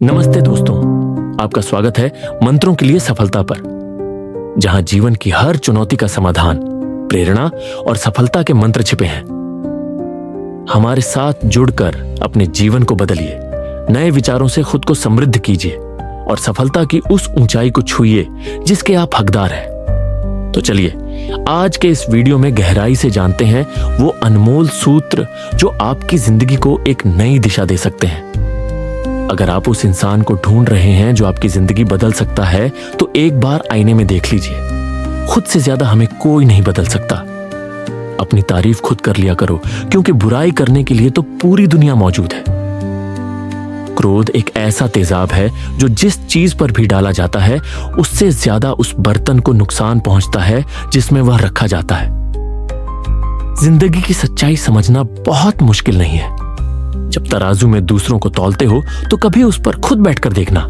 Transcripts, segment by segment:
नमस्ते दोस्तों, आपका स्वागत है मंत्रों के लिए सफलता पर, जहां जीवन की हर चुनौती का समाधान, प्रेरणा और सफलता के मंत्र छिपे हैं। हमारे साथ जुड़कर अपने जीवन को बदलिए, नए विचारों से खुद को समृद्ध कीजिए और सफलता की उस ऊंचाई को छूइए जिसके आप हकदार हैं। तो चलिए आज के इस वीडियो में गहराई से जानते हैं वो अनमोल सूत्र जो आपकी जिंदगी को एक नई दिशा दे सकते हैं। अगर आप उस इंसान को ढूंढ रहे हैं जो आपकी जिंदगी बदल सकता है, तो एक बार आईने में देख लीजिए। खुद से ज्यादा हमें कोई नहीं बदल सकता। अपनी तारीफ खुद कर लिया करो, क्योंकि बुराई करने के लिए तो पूरी दुनिया मौजूद है। क्रोध एक ऐसा तेजाब है जो जिस चीज पर भी डाला जाता है उससे ज्यादा उस बर्तन को नुकसान पहुंचता है जिसमें वह रखा जाता है। जिंदगी की सच्चाई समझना बहुत मुश्किल नहीं है। जब तराजू में दूसरों को तौलते हो तो कभी उस पर खुद बैठकर देखना।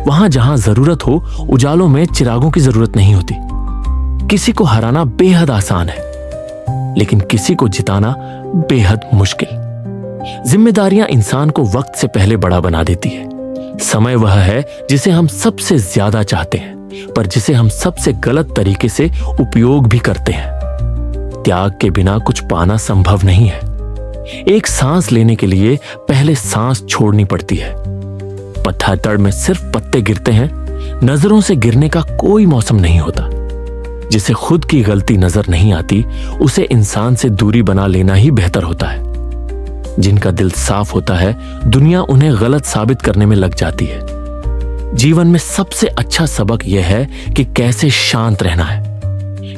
वहां जहां जरूरत हो, उजालों में चिरागों की जरूरत नहीं होती। किसी को हराना बेहद आसान है, लेकिन किसी को जिताना बेहद मुश्किल। जिम्मेदारियां इंसान को वक्त से पहले बड़ा बना देती है। समय वह है जिसे हम सबसे ज्यादा चाहते हैं, पर जिसे हम सबसे गलत तरीके से उपयोग भी करते हैं। त्याग के बिना कुछ पाना संभव नहीं है। एक सांस लेने के लिए पहले सांस छोड़नी पड़ती है। पत्थर में सिर्फ पत्ते गिरते हैं, नजरों से गिरने का कोई मौसम नहीं होता। जिसे खुद की गलती नजर नहीं आती, उसे इंसान से दूरी बना लेना ही बेहतर होता है। जिनका दिल साफ होता है, दुनिया उन्हें गलत साबित करने में लग जाती है। जीवन में सबसे अच्छा सबक यह है कि कैसे शांत रहना है।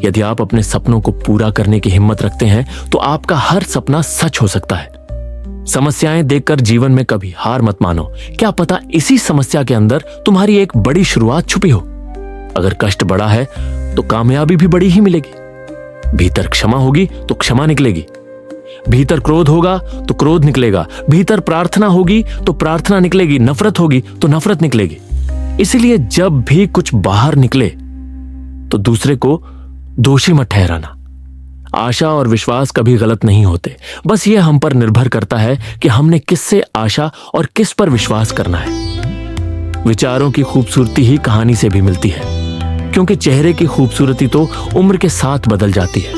यदि आप अपने सपनों को पूरा करने की हिम्मत रखते हैं, तो आपका हर सपना सच हो सकता है। समस्याएं देखकर जीवन में कभी हार मत मानो। क्या पता इसी समस्या के अंदर तुम्हारी एक बड़ी शुरुआत छुपी हो। अगर कष्ट बड़ा है तो कामयाबी भी बड़ी ही मिलेगी। भीतर क्षमा होगी तो क्षमा निकलेगी। भीतर क्रोध होगा तो क्रोध निकलेगा। भीतर प्रार्थना होगी तो प्रार्थना निकलेगी। नफरत होगी तो नफरत निकलेगी। इसलिए जब भी कुछ बाहर निकले तो दूसरे को दोषी मत ठहराना। आशा और विश्वास कभी गलत नहीं होते। बस यह हम पर निर्भर करता है कि हमने किससे आशा और किस पर विश्वास करना है। विचारों की खूबसूरती ही कहानी से भी मिलती है, क्योंकि चेहरे की खूबसूरती तो उम्र के साथ बदल जाती है,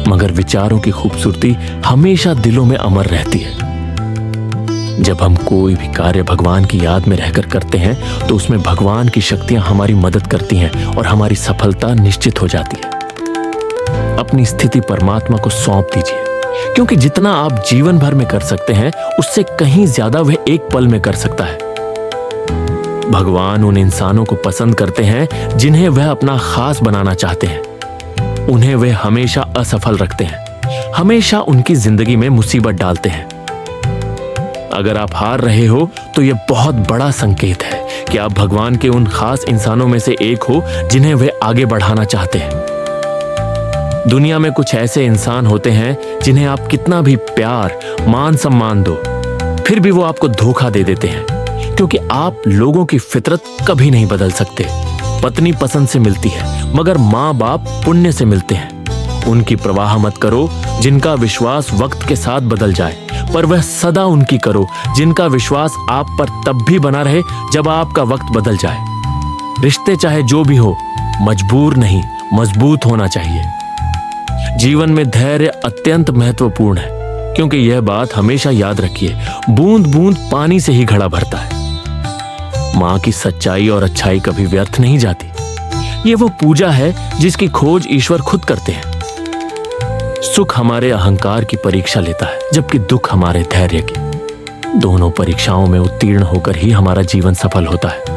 मगर विचारों की खूबसूरती हमेशा दिलों में अमर रहती है। जब हम कोई भी कार्य भगवान की याद में रहकर करते हैं, तो उसमें भगवान की शक्तियां हमारी मदद करती हैं और हमारी सफलता निश्चित हो जाती है। अपनी स्थिति परमात्मा को सौंप दीजिए, क्योंकि जितना आप जीवन भर में कर सकते हैं, उससे कहीं ज्यादा वह एक पल में कर सकता है। भगवान उन इंसानों को पसंद करते हैं जिन्हें वह अपना खास बनाना चाहते हैं। उन्हें वह हमेशा असफल रखते हैं, हमेशा उनकी जिंदगी में मुसीबत डालते हैं। अगर आप हार रहे हो तो यह बहुत बड़ा संकेत है कि आप भगवान के उन खास इंसानों में से एक हो जिन्हें वे आगे बढ़ाना चाहते हैं। दुनिया में कुछ ऐसे इंसान होते हैं जिन्हें आप कितना भी प्यार, मान सम्मान दो, फिर भी वो आपको धोखा दे देते हैं, क्योंकि आप लोगों की फितरत कभी नहीं बदल सकते। पत्नी पसंद से मिलती है, मगर माँ बाप पुण्य से मिलते हैं। उनकी परवाह मत करो जिनका विश्वास वक्त के साथ बदल जाए, पर वह सदा उनकी करो जिनका विश्वास आप पर तब भी बना रहे जब आपका वक्त बदल जाए। रिश्ते चाहे जो भी हो, मजबूर नहीं, मजबूत होना चाहिए। जीवन में धैर्य अत्यंत महत्वपूर्ण है, क्योंकि यह बात हमेशा याद रखिए, बूंद बूंद पानी से ही घड़ा भरता है। मां की सच्चाई और अच्छाई कभी व्यर्थ नहीं जाती। ये वो पूजा है जिसकी खोज ईश्वर खुद करते हैं। सुख हमारे अहंकार की परीक्षा लेता है, जबकि दुख हमारे धैर्य की। दोनों परीक्षाओं में उत्तीर्ण होकर ही हमारा जीवन सफल होता है।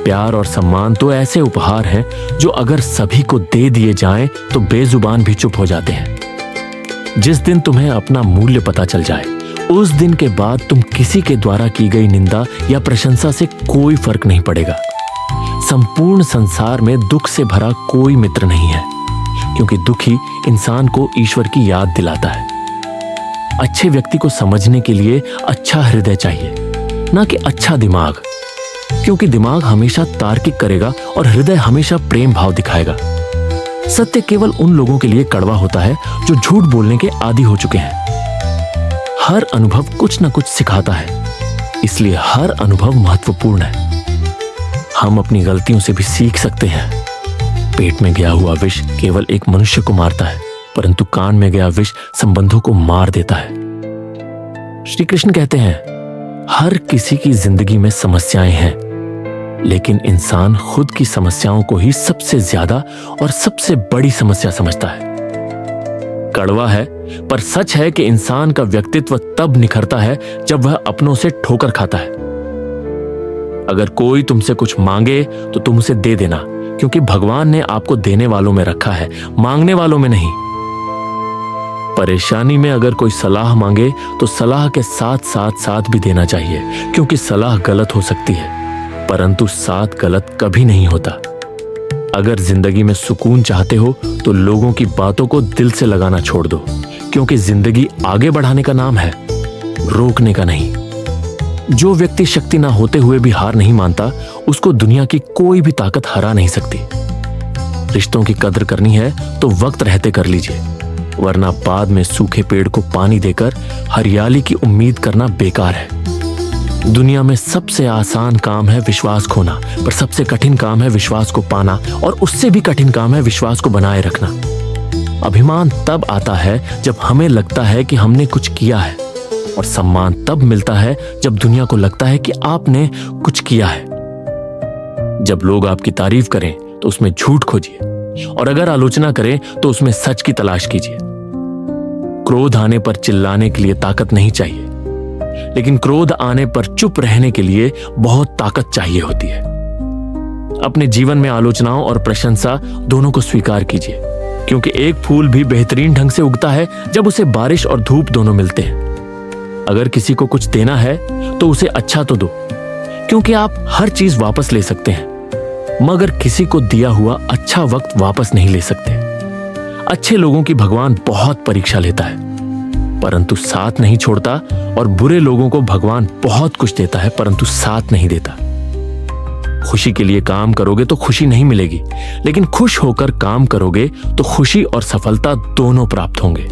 प्यार और सम्मान तो ऐसे उपहार हैं जो अगर सभी को दे दिए जाएं तो बेजुबान भी चुप हो जाते हैं। जिस दिन तुम्हें अपना मूल्य पता चल जाए, उस दिन के बाद तुम किसी के द्वारा की गई निंदा या प्रशंसा से कोई फर्क नहीं पड़ेगा। संपूर्ण संसार में दुख से भरा कोई मित्र नहीं है, क्योंकि दुखी इंसान को ईश्वर की याद दिलाता है। अच्छे व्यक्ति को समझने के लिए अच्छा हृदय चाहिए, ना कि अच्छा दिमाग, क्योंकि दिमाग हमेशा तार्किक करेगा और हृदय हमेशा प्रेम भाव दिखाएगा। सत्य केवल उन लोगों के लिए कड़वा होता है जो झूठ बोलने के आदी हो चुके हैं। हर अनुभव कुछ न कुछ सिखाता है, इसलिए हर अनुभव महत्वपूर्ण है। हम अपनी गलतियों से भी सीख सकते हैं। पेट में गया हुआ विष केवल एक मनुष्य को मारता है, परंतु कान में गया विष संबंधों को मार देता है। श्री कृष्ण कहते हैं, हर किसी की जिंदगी में समस्याएं हैं, लेकिन इंसान खुद की समस्याओं को ही सबसे ज्यादा और सबसे बड़ी समस्या समझता है। कड़वा है, पर सच है कि इंसान का व्यक्तित्व तब निखरता है जब वह अपनों से ठोकर खाता है। अगर कोई तुमसे कुछ मांगे तो तुम उसे दे देना, क्योंकि भगवान ने आपको देने वालों में रखा है, मांगने वालों में नहीं। परेशानी में अगर कोई सलाह मांगे तो सलाह के साथ साथ साथ भी देना चाहिए, क्योंकि सलाह गलत हो सकती है, परंतु साथ गलत कभी नहीं होता। अगर जिंदगी में सुकून चाहते हो तो लोगों की बातों को दिल से लगाना छोड़ दो, क्योंकि जिंदगी आगे बढ़ाने का नाम है, रोकने का नहीं। जो व्यक्ति शक्ति ना होते हुए भी हार नहीं मानता, उसको दुनिया की कोई भी ताकत हरा नहीं सकती। रिश्तों की कदर करनी है तो वक्त रहते कर लीजिए, वरना बाद में सूखे पेड़ को पानी देकर हरियाली की उम्मीद करना बेकार है। दुनिया में सबसे आसान काम है विश्वास खोना, पर सबसे कठिन काम है विश्वास को पाना, और उससे भी कठिन काम है विश्वास को बनाए रखना। अभिमान तब आता है जब हमें लगता है कि हमने कुछ किया है, और सम्मान तब मिलता है जब दुनिया को लगता है कि आपने कुछ किया है। जब लोग आपकी तारीफ करें तो उसमें झूठ खोजिए, और अगर आलोचना करें तो उसमें सच की तलाश कीजिए। क्रोध आने पर चिल्लाने के लिए ताकत नहीं चाहिए, लेकिन क्रोध आने पर चुप रहने के लिए बहुत ताकत चाहिए होती है। अपने जीवन में आलोचनाओं और प्रशंसा दोनों को स्वीकार कीजिए, क्योंकि एक फूल भी बेहतरीन ढंग से उगता है जब उसे बारिश और धूप दोनों मिलते हैं। अगर किसी को कुछ देना है तो उसे अच्छा तो दो, क्योंकि आप हर चीज वापस ले सकते हैं, मगर किसी को दिया हुआ अच्छा वक्त वापस नहीं ले सकते। अच्छे लोगों की भगवान बहुत परीक्षा लेता है, परंतु साथ नहीं छोड़ता, और बुरे लोगों को भगवान बहुत कुछ देता है, परंतु साथ नहीं देता। खुशी के लिए काम करोगे तो खुशी नहीं मिलेगी, लेकिन खुश होकर काम करोगे तो खुशी और सफलता दोनों प्राप्त होंगे।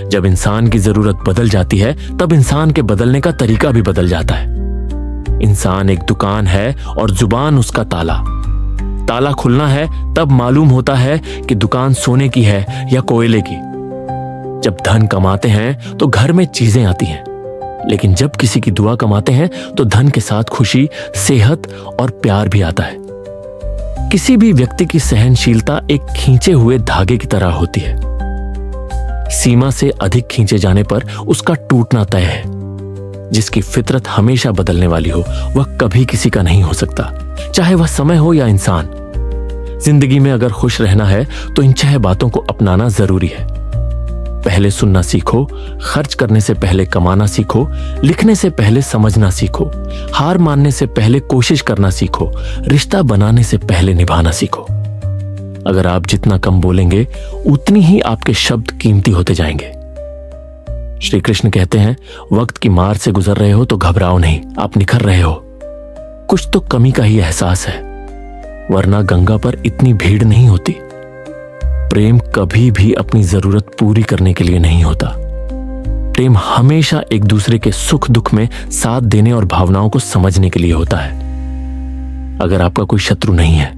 जब इंसान की जरूरत बदल जाती है, तब इंसान के बदलने का तरीका भी बदल जाता है। इंसान एक दुकान है और जुबान उसका ताला। ताला खुलना है तब मालूम होता है कि दुकान सोने की है या कोयले की। जब धन कमाते हैं तो घर में चीजें आती हैं, लेकिन जब किसी की दुआ कमाते हैं तो धन के साथ खुशी, सेहत और प्यार भी आता है। किसी भी व्यक्ति की सहनशीलता एक खींचे हुए धागे की तरह होती है। सीमा से अधिक खींचे जाने पर उसका टूटना तय है। जिसकी फितरत हमेशा बदलने वाली हो, वह कभी किसी का नहीं हो सकता, चाहे वह समय हो या इंसान। जिंदगी में अगर खुश रहना है तो इन 6 बातों को अपनाना जरूरी है। पहले सुनना सीखो, खर्च करने से पहले कमाना सीखो, लिखने से पहले समझना सीखो, हार मानने से पहले कोशिश करना सीखो, रिश्ता बनाने से पहले निभाना सीखो। अगर आप जितना कम बोलेंगे, उतनी ही आपके शब्द कीमती होते जाएंगे। श्री कृष्ण कहते हैं, वक्त की मार से गुजर रहे हो तो घबराओ नहीं, आप निखर रहे हो। कुछ तो कमी का ही एहसास है, वरना गंगा पर इतनी भीड़ नहीं होती। प्रेम कभी भी अपनी जरूरत पूरी करने के लिए नहीं होता। प्रेम हमेशा एक दूसरे के सुख दुख में साथ देने और भावनाओं को समझने के लिए होता है। अगर आपका कोई शत्रु नहीं है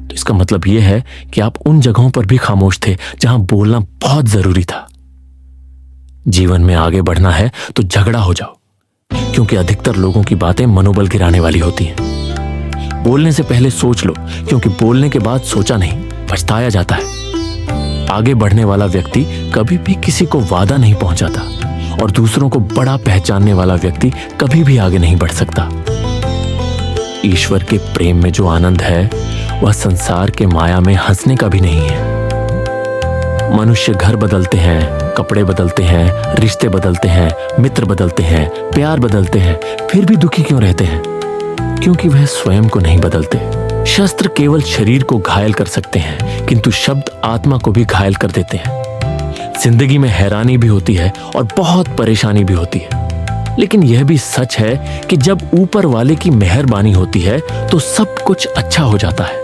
तो इसका मतलब यह है कि आप उन जगहों पर भी खामोश थे जहां बोलना बहुत जरूरी था। जीवन में आगे बढ़ना है तो झगड़ा हो जाओ, क्योंकि अधिकतर लोगों की बातें मनोबल गिराने वाली होती हैं। बोलने से पहले सोच लो, क्योंकि बोलने के बाद सोचा नहीं, पछताया जाता है। आगे बढ़ने वाला व्यक्ति कभी भी किसी को वादा नहीं पहुंचाता, और दूसरों को बड़ा पहचानने वाला व्यक्ति कभी भी आगे नहीं बढ़ सकता। ईश्वर के प्रेम में जो आनंद है, वह संसार के माया में हंसने का भी नहीं है। मनुष्य घर बदलते हैं, कपड़े बदलते हैं, रिश्ते बदलते हैं, मित्र बदलते हैं, प्यार बदलते हैं, फिर भी दुखी क्यों रहते हैं? क्योंकि वह स्वयं को नहीं बदलते। शस्त्र केवल शरीर को घायल कर सकते हैं, किंतु शब्द आत्मा को भी घायल कर देते हैं। जिंदगी में हैरानी भी होती है और बहुत परेशानी भी होती है, लेकिन यह भी सच है कि जब ऊपर वाले की मेहरबानी होती है तो सब कुछ अच्छा हो जाता है।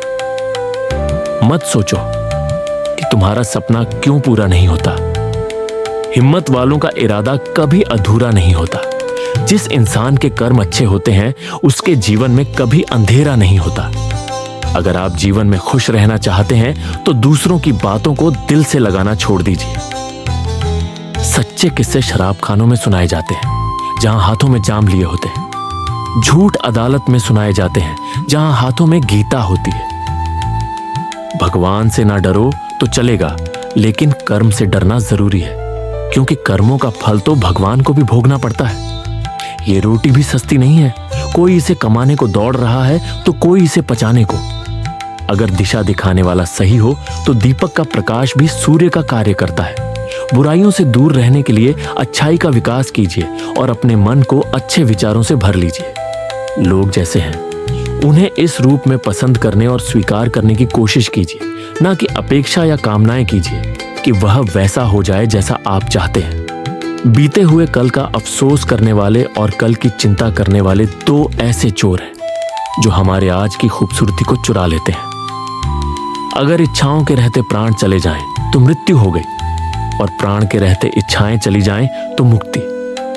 मत सोचो कि तुम्हारा सपना क्यों पूरा नहीं होता। हिम्मत वालों का इरादा कभी अधूरा नहीं होता, जिस इंसान के कर्म अच्छे होते हैं उसके जीवन में कभी अंधेरा नहीं होता। अगर आप जीवन में खुश रहना चाहते हैं तो दूसरों की बातों को दिल से लगाना छोड़ दीजिए। सच्चे किस्से शराब खानों में सुनाए जाते हैं जहां हाथों में जाम लिए होते हैं। झूठ अदालत में सुनाए जाते हैं जहां हाथों में गीता होती है। भगवान से ना डरो तो चलेगा, लेकिन कर्म से डरना जरूरी है, क्योंकि कर्मों का फल तो भगवान को भी भोगना पड़ता है। ये रोटी भी सस्ती नहीं है, कोई इसे कमाने को दौड़ रहा है तो कोई इसे पचाने को। अगर दिशा दिखाने वाला सही हो तो दीपक का प्रकाश भी सूर्य का कार्य करता है। बुराइयों से दूर रहने के लिए अच्छाई का विकास कीजिए और अपने मन को अच्छे विचारों से भर लीजिए। लोग जैसे हैं उन्हें इस रूप में पसंद करने और स्वीकार करने की कोशिश कीजिए, ना कि अपेक्षा या कामनाएं कीजिए कि वह वैसा हो जाए जैसा आप चाहते हैं। बीते हुए कल का अफसोस करने वाले और कल की चिंता करने वाले दो ऐसे चोर हैं जो हमारे आज की खूबसूरती को चुरा लेते हैं। अगर इच्छाओं के रहते प्राण चले जाएं तो मृत्यु हो गई, और प्राण के रहते इच्छाएं चली जाएं तो मुक्ति।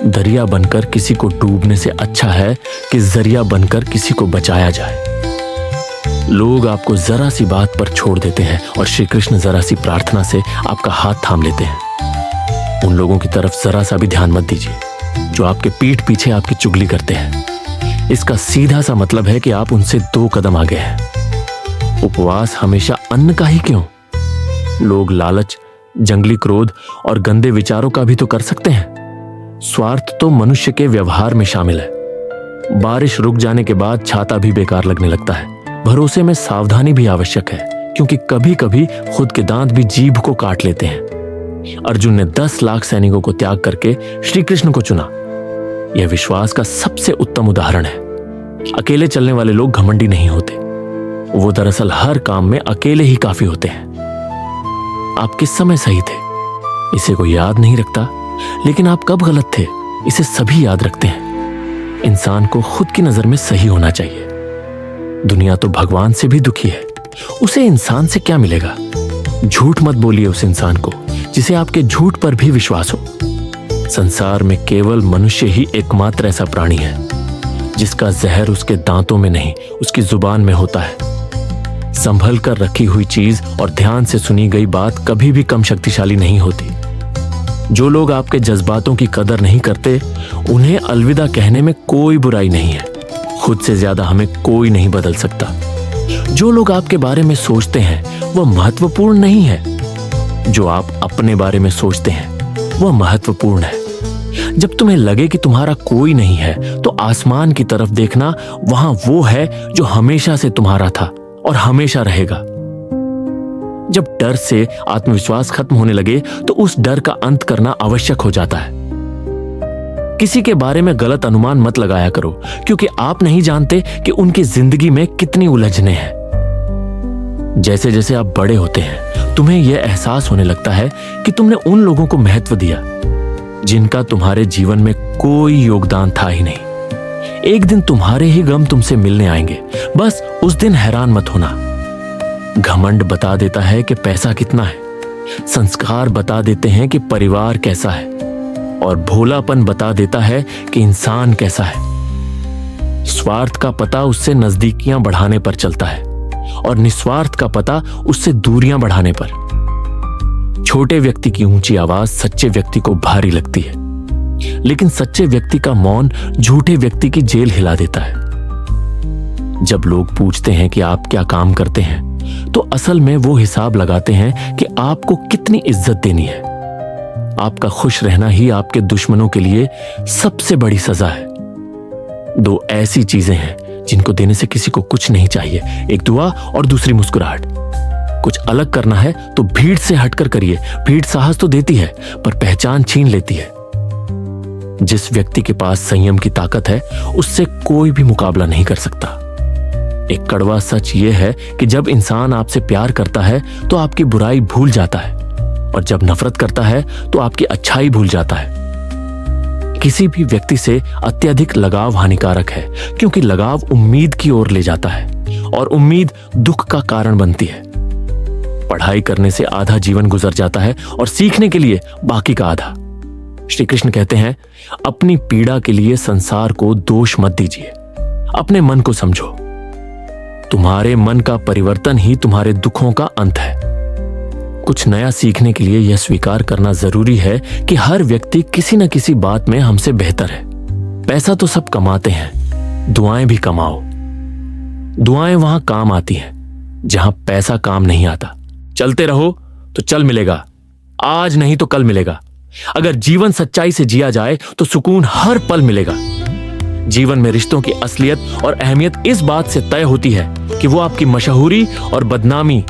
दरिया बनकर किसी को डूबने से अच्छा है कि जरिया बनकर किसी को बचाया जाए। लोग आपको जरा सी बात पर छोड़ देते हैं और श्री कृष्ण जरा सी प्रार्थना से आपका हाथ थाम लेते हैं। उन लोगों की तरफ जरा सा भी ध्यान मत दीजिए जो आपके पीठ पीछे आपकी चुगली करते हैं। इसका सीधा सा मतलब है कि आप उनसे 2 कदम आगे हैं। उपवास हमेशा अन्न का ही क्यों? लोग लालच, जंगली क्रोध और गंदे विचारों का भी तो कर सकते हैं। स्वार्थ तो मनुष्य के व्यवहार में शामिल है। बारिश रुक जाने के बाद छाता भी बेकार लगने लगता है। भरोसे में सावधानी भी आवश्यक है, क्योंकि कभी कभी खुद के दांत भी जीभ को काट लेते हैं। अर्जुन ने 10 लाख सैनिकों को त्याग करके श्री कृष्ण को चुना। यह विश्वास का सबसे उत्तम उदाहरण है। अकेले चलने वाले लोग घमंडी नहीं होते, वो दरअसल हर काम में अकेले ही काफी होते हैं। आप किस समय सही थे इसे कोई याद नहीं रखता, लेकिन आप कब गलत थे इसे सभी याद रखते हैं। इंसान को खुद की नजर में सही होना चाहिए। दुनिया तो भगवान से भी दुखी है, उसे इंसान से क्या मिलेगा? झूठ मत बोलिए उस इंसान को जिसे आपके झूठ पर भी विश्वास हो। संसार में केवल मनुष्य ही एकमात्र ऐसा प्राणी है जिसका जहर उसके दांतों में नहीं उसकी जुबान में होता है। संभल कर रखी हुई चीज और ध्यान से सुनी गई बात कभी भी कम शक्तिशाली नहीं होती। जो लोग आपके जज्बातों की कदर नहीं करते उन्हें अलविदा कहने में कोई बुराई नहीं है। खुद से ज्यादा हमें कोई नहीं बदल सकता। जो लोग आपके बारे में सोचते हैं वह महत्वपूर्ण नहीं है। जो आप अपने बारे में सोचते हैं वह महत्वपूर्ण है। जब तुम्हें लगे कि तुम्हारा कोई नहीं है तो आसमान की तरफ देखना, वहां वो है जो हमेशा से तुम्हारा था और हमेशा रहेगा। जब डर से आत्मविश्वास खत्म होने लगे तो उस डर का अंत करना आवश्यक हो जाता है। किसी के बारे में गलत अनुमान मत लगाया करो, क्योंकि आप नहीं जानते कि उनकी जिंदगी में कितनी उलझनें हैं। जैसे जैसे आप बड़े होते हैं तुम्हें यह एहसास होने लगता है कि तुमने उन लोगों को महत्व दिया जिनका तुम्हारे जीवन में कोई योगदान था ही नहीं। एक दिन तुम्हारे ही गम तुमसे मिलने आएंगे, बस उस दिन हैरान मत होना। घमंड बता देता है कि पैसा कितना है, संस्कार बता देते हैं कि परिवार कैसा है, और भोलापन बता देता है कि इंसान कैसा है। स्वार्थ का पता उससे नजदीकियां बढ़ाने पर चलता है और निस्वार्थ का पता उससे दूरियां बढ़ाने पर। छोटे व्यक्ति की ऊंची आवाज सच्चे व्यक्ति को भारी लगती है, लेकिन सच्चे व्यक्ति का मौन झूठे व्यक्ति की जेल हिला देता है। जब लोग पूछते हैं कि आप क्या काम करते हैं तो असल में वो हिसाब लगाते हैं कि आपको कितनी इज्जत देनी है। आपका खुश रहना ही आपके दुश्मनों के लिए सबसे बड़ी सजा है। 2 ऐसी चीजें हैं जिनको देने से किसी को कुछ नहीं चाहिए, एक दुआ और दूसरी मुस्कुराहट। कुछ अलग करना है तो भीड़ से हटकर करिए। भीड़ साहस तो देती है पर पहचान छीन लेती है। जिस व्यक्ति के पास संयम की ताकत है उससे कोई भी मुकाबला नहीं कर सकता। एक कड़वा सच यह है कि जब इंसान आपसे प्यार करता है तो आपकी बुराई भूल जाता है, और जब नफरत करता है तो आपकी अच्छाई भूल जाता है। किसी भी व्यक्ति से अत्यधिक लगाव हानिकारक है, क्योंकि लगाव उम्मीद की ओर ले जाता है और उम्मीद दुख का कारण बनती है। पढ़ाई करने से आधा जीवन गुजर जाता है और सीखने के लिए बाकी का आधा। श्री कृष्ण कहते हैं, अपनी पीड़ा के लिए संसार को दोष मत दीजिए, अपने मन को समझो। तुम्हारे मन का परिवर्तन ही तुम्हारे दुखों का अंत है। कुछ नया सीखने के लिए यह स्वीकार करना जरूरी है कि हर व्यक्ति किसी न किसी बात में हमसे बेहतर है। पैसा तो सब कमाते हैं, दुआएं भी कमाओ। दुआएं वहां काम आती हैं जहां पैसा काम नहीं आता। चलते रहो तो चल मिलेगा, आज नहीं तो कल मिलेगा। अगर जीवन सच्चाई से जिया जाए तो सुकून हर पल मिलेगा। जीवन में रिश्तों की असलियत और अहमियत इस बात से तय होती है कि वो आपकी मशहूरी और बदनामी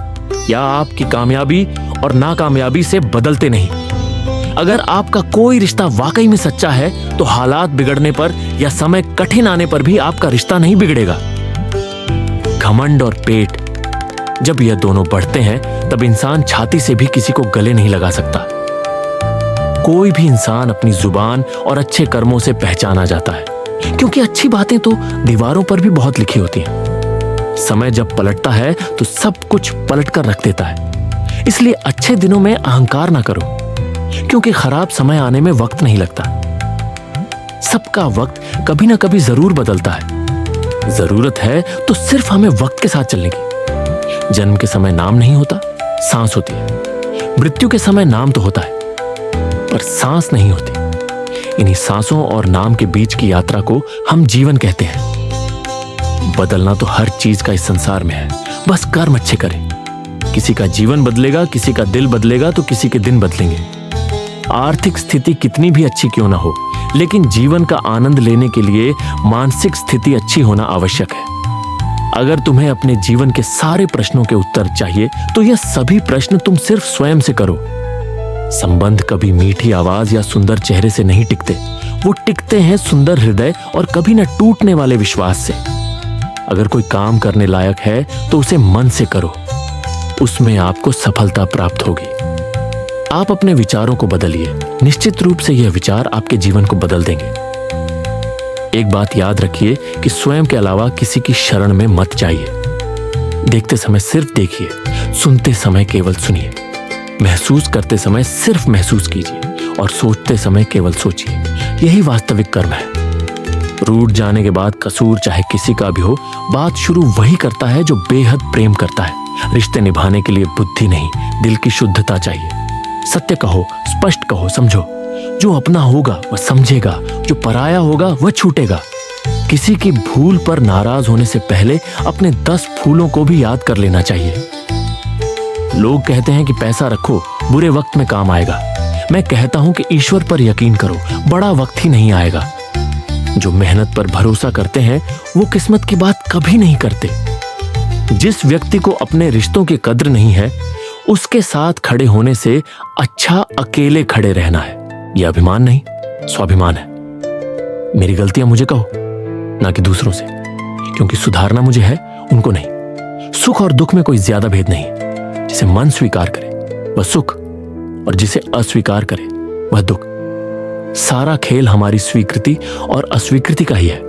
या आपकी कामयाबी और नाकामयाबी से बदलते नहीं। अगर आपका कोई रिश्ता वाकई में सच्चा है तो हालात बिगड़ने पर या समय कठिन आने पर भी आपका रिश्ता नहीं बिगड़ेगा। घमंड और पेट, जब यह दोनों बढ़ते हैं तब इंसान छाती से भी किसी को गले नहीं लगा सकता। कोई भी इंसान अपनी जुबान और अच्छे कर्मों से पहचाना जाता है, क्योंकि अच्छी बातें तो दीवारों पर भी बहुत लिखी होती हैं। समय जब पलटता है तो सब कुछ पलट कर रख देता है। इसलिए अच्छे दिनों में अहंकार ना करो, क्योंकि खराब समय आने में वक्त नहीं लगता। सबका वक्त कभी ना कभी जरूर बदलता है। जरूरत है तो सिर्फ हमें वक्त के साथ चलने की। जन्म के समय नाम नहीं होता, सांस होती है। मृत्यु के समय नाम तो होता है पर सांस नहीं होती। इन्हीं सांसों और नाम के बीच की यात्रा को हम जीवन कहते हैं। बदलना तो हर चीज का इस संसार में है, बस कर्म अच्छे करें। किसी का जीवन बदलेगा, किसी का दिल बदलेगा तो किसी के दिन बदलेंगे। आर्थिक स्थिति कितनी भी अच्छी क्यों ना हो, लेकिन जीवन का आनंद लेने के लिए मानसिक स्थिति अच्छी होना आवश्यक है। अगर तुम्हें अपने जीवन के सारे प्रश्नों के उत्तर चाहिए तो यह सभी प्रश्न तुम सिर्फ स्वयं से करो। संबंध कभी मीठी आवाज या सुंदर चेहरे से नहीं टिकते, वो टिकते हैं सुंदर हृदय और कभी न टूटने वाले विश्वास से। अगर कोई काम करने लायक है तो उसे मन से करो, उसमें आपको सफलता प्राप्त होगी। आप अपने विचारों को बदलिए, निश्चित रूप से यह विचार आपके जीवन को बदल देंगे। एक बात याद रखिए कि स्वयं के अलावा किसी की शरण में मत जाइए। देखते समय सिर्फ देखिए, सुनते समय केवल सुनिए, महसूस करते समय सिर्फ महसूस कीजिए और सोचते समय केवल सोचिए। यही वास्तविक कर्म है। रूठ जाने के बाद कसूर चाहे किसी का भी हो, बात शुरू वही करता है जो बेहद प्रेम करता है। रिश्ते निभाने के लिए बुद्धि नहीं, दिल की शुद्धता चाहिए। सत्य कहो, स्पष्ट कहो, समझो। जो अपना होगा वह समझेगा, जो पराया होगा वह छूटेगा। किसी की भूल पर नाराज होने से पहले अपने 10 फूलों को भी याद कर लेना चाहिए। लोग कहते हैं कि पैसा रखो, बुरे वक्त में काम आएगा। मैं कहता हूं कि ईश्वर पर यकीन करो, बड़ा वक्त ही नहीं आएगा। जो मेहनत पर भरोसा करते हैं वो किस्मत की बात कभी नहीं करते। जिस व्यक्ति को अपने रिश्तों की कद्र नहीं है, उसके साथ खड़े होने से अच्छा अकेले खड़े रहना है। यह अभिमान नहीं, स्वाभिमान है। मेरी गलतियां मुझे कहो, ना कि दूसरों से, क्योंकि सुधारना मुझे है, उनको नहीं। सुख और दुख में कोई ज्यादा भेद नहीं। जिसे मन स्वीकार करे वह सुख, और जिसे अस्वीकार करे वह दुख। सारा खेल हमारी स्वीकृति और अस्वीकृति का ही है।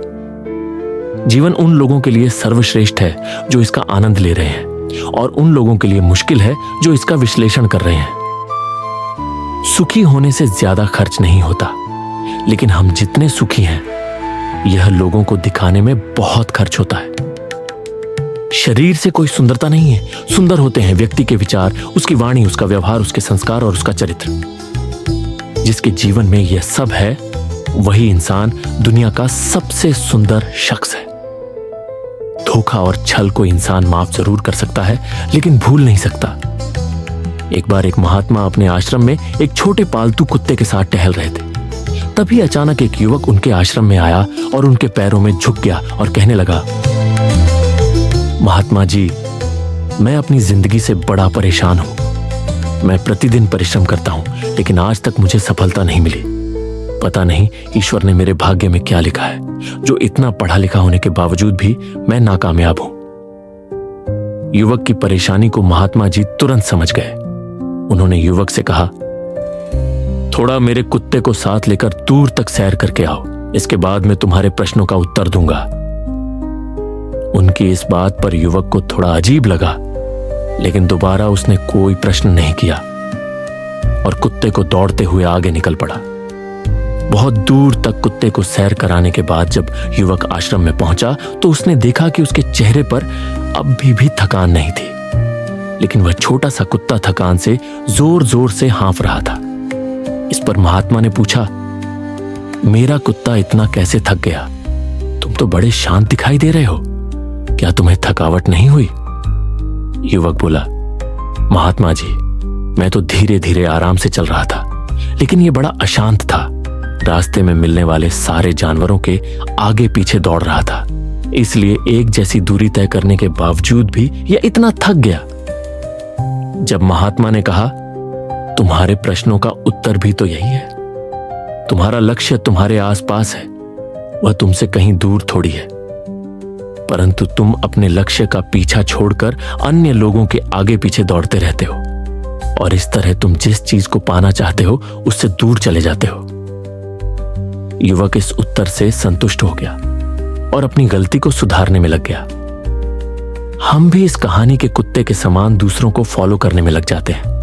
जीवन उन लोगों के लिए सर्वश्रेष्ठ है जो इसका आनंद ले रहे हैं, और उन लोगों के लिए मुश्किल है जो इसका विश्लेषण कर रहे हैं। सुखी होने से ज्यादा खर्च नहीं होता, लेकिन हम जितने सुखी हैं यह लोगों को दिखाने में बहुत खर्च होता है। शरीर से कोई सुंदरता नहीं है, सुंदर होते हैं व्यक्ति के विचार, उसकी वाणी, उसका व्यवहार, उसके संस्कार और उसका चरित्र। जिसके जीवन में यह सब है वही इंसान दुनिया का सबसे सुंदर शख्स है। धोखा और छल को इंसान माफ जरूर कर सकता है, लेकिन भूल नहीं सकता। एक बार एक महात्मा अपने आश्रम में एक छोटे पालतू कुत्ते के साथ टहल रहे थे। तभी अचानक एक युवक उनके आश्रम में आया और उनके पैरों में झुक गया और कहने लगा, महात्मा जी, मैं अपनी जिंदगी से बड़ा परेशान हूं। मैं प्रतिदिन परिश्रम करता हूं, लेकिन आज तक मुझे सफलता नहीं मिली। पता नहीं ईश्वर ने मेरे भाग्य में क्या लिखा है, जो इतना पढ़ा लिखा होने के बावजूद भी मैं नाकामयाब हूं। युवक की परेशानी को महात्मा जी तुरंत समझ गए। उन्होंने युवक से कहा, थोड़ा मेरे कुत्ते को साथ लेकर दूर तक सैर करके आओ, इसके बाद मैं तुम्हारे प्रश्नों का उत्तर दूंगा। उनकी इस बात पर युवक को थोड़ा अजीब लगा, लेकिन दोबारा उसने कोई प्रश्न नहीं किया और कुत्ते को दौड़ते हुए आगे निकल पड़ा। बहुत दूर तक कुत्ते को सैर कराने के बाद जब युवक आश्रम में पहुंचा तो उसने देखा कि उसके चेहरे पर अब भी थकान नहीं थी, लेकिन वह छोटा सा कुत्ता थकान से जोर जोर से हाँफ रहा था। इस पर महात्मा ने पूछा, मेरा कुत्ता इतना कैसे थक गया? तुम तो बड़े शांत दिखाई दे रहे हो, क्या तुम्हें थकावट नहीं हुई? युवक बोला, महात्मा जी, मैं तो धीरे धीरे आराम से चल रहा था, लेकिन यह बड़ा अशांत था। रास्ते में मिलने वाले सारे जानवरों के आगे पीछे दौड़ रहा था, इसलिए एक जैसी दूरी तय करने के बावजूद भी यह इतना थक गया। जब महात्मा ने कहा, तुम्हारे प्रश्नों का उत्तर भी तो यही है, तुम्हारा लक्ष्य तुम्हारे आसपास है, वह तुमसे कहीं दूर थोड़ी है, परंतु तुम अपने लक्ष्य का पीछा छोड़कर अन्य लोगों के आगे पीछे दौड़ते रहते हो, और इस तरह तुम जिस चीज को पाना चाहते हो उससे दूर चले जाते हो। युवक इस उत्तर से संतुष्ट हो गया और अपनी गलती को सुधारने में लग गया। हम भी इस कहानी के कुत्ते के समान दूसरों को फॉलो करने में लग जाते हैं।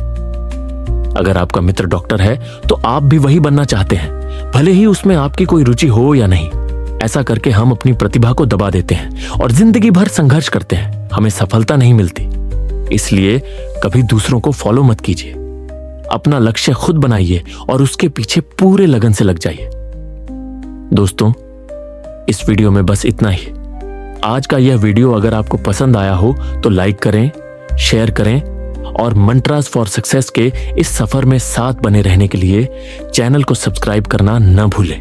अगर आपका मित्र डॉक्टर है तो आप भी वही बनना चाहते हैं, भले ही उसमें आपकी कोई रुचि हो या नहीं। ऐसा करके हम अपनी प्रतिभा को दबा देते हैं और जिंदगी भर संघर्ष करते हैं, हमें सफलता नहीं मिलती। इसलिए कभी दूसरों को फॉलो मत कीजिए, अपना लक्ष्य खुद बनाइए और उसके पीछे पूरे लगन से लग जाइए। दोस्तों, इस वीडियो में बस इतना ही। आज का यह वीडियो अगर आपको पसंद आया हो तो लाइक करें, शेयर करें और मंत्रास फॉर सक्सेस के इस सफर में साथ बने रहने के लिए चैनल को सब्सक्राइब करना न भूलें,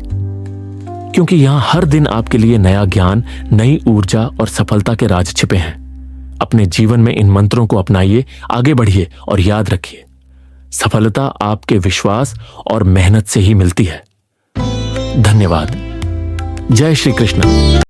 क्योंकि यहां हर दिन आपके लिए नया ज्ञान, नई ऊर्जा और सफलता के राज छिपे हैं। अपने जीवन में इन मंत्रों को अपनाइए, आगे बढ़िए और याद रखिए, सफलता आपके विश्वास और मेहनत से ही मिलती है। धन्यवाद। जय श्री कृष्ण।